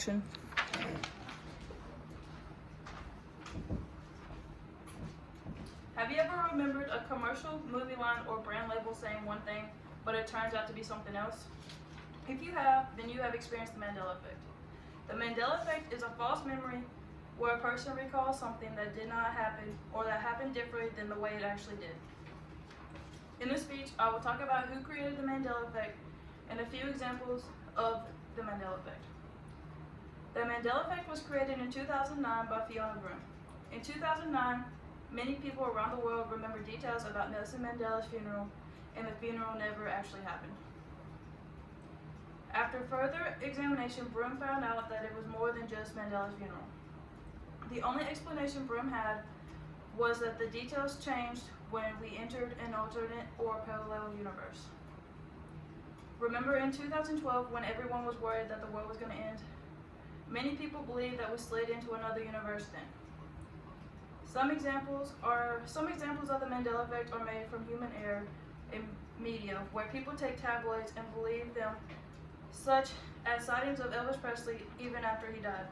Action. Have you ever remembered a commercial, movie line, or brand label saying one thing, but it turns out to be something else? If you have, then you have experienced the Mandela effect. The Mandela effect is a false memory where a person recalls something that did not happen or that happened differently than the way it actually did. In this speech, I will talk about who created the Mandela effect and a few examples of the Mandela effect. The Mandela effect was created in 2009 by Fiona Broome. In 2009, many people around the world remember details about Nelson Mandela's funeral, and the funeral never actually happened. After further examination, Broome found out that it was more than just Mandela's funeral. The only explanation Broome had was that the details changed when we entered an alternate or parallel universe. Remember in 2012 when everyone was worried that the world was going to end? Many people believe that we slid into another universe then. Some examples of the Mandela effect are made from human error in media, where people take tabloids and believe them, such as sightings of Elvis Presley even after he died.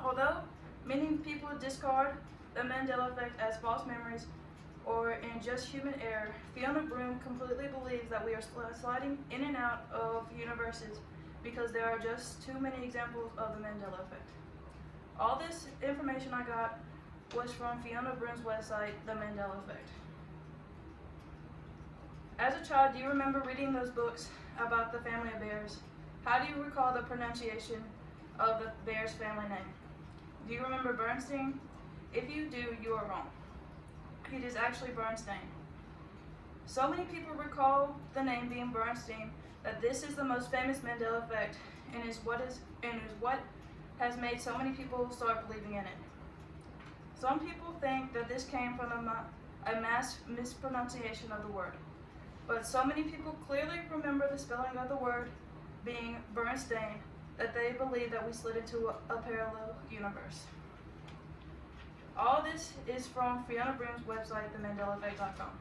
Although many people discard the Mandela effect as false memories or in just human error, Fiona Broome completely believes that we are sliding in and out of universes because there are just too many examples of the Mandela effect. All this information I got was from Fiona Broome's website, The Mandela Effect. As a child, do you remember reading those books about the family of bears? How do you recall the pronunciation of the bear's family name? Do you remember Bernstein? If you do, you are wrong. It is actually Bernstein. So many people recall the name being Bernstein that this is the most famous Mandela effect and is what has made so many people start believing in it. Some people think that this came from a mass mispronunciation of the word, but so many people clearly remember the spelling of the word being Bernstein that they believe that we slid into a parallel universe. All this is from Fiona Broome's website, themandelaeffect.com.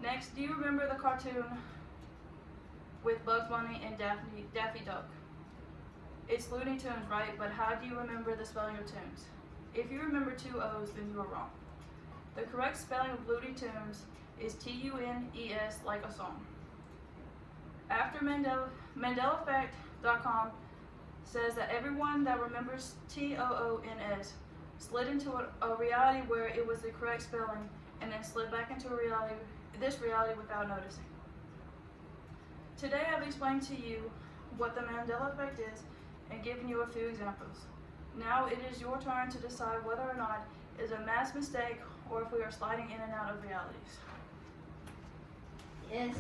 Next, do you remember the cartoon with Bugs Bunny and Daffy Duck? It's Looney Tunes, right? But how do you remember the spelling of Tunes? If you remember two O's, then you are wrong. The correct spelling of Looney Tunes is Tunes, like a song. After MandelaEffect.com says that everyone that remembers TOONS slid into a reality where it was the correct spelling and then slid back into this reality without noticing. Today I've explained to you what the Mandela effect is and given you a few examples. Now it is your turn to decide whether or not it is a mass mistake or if we are sliding in and out of realities. Yes.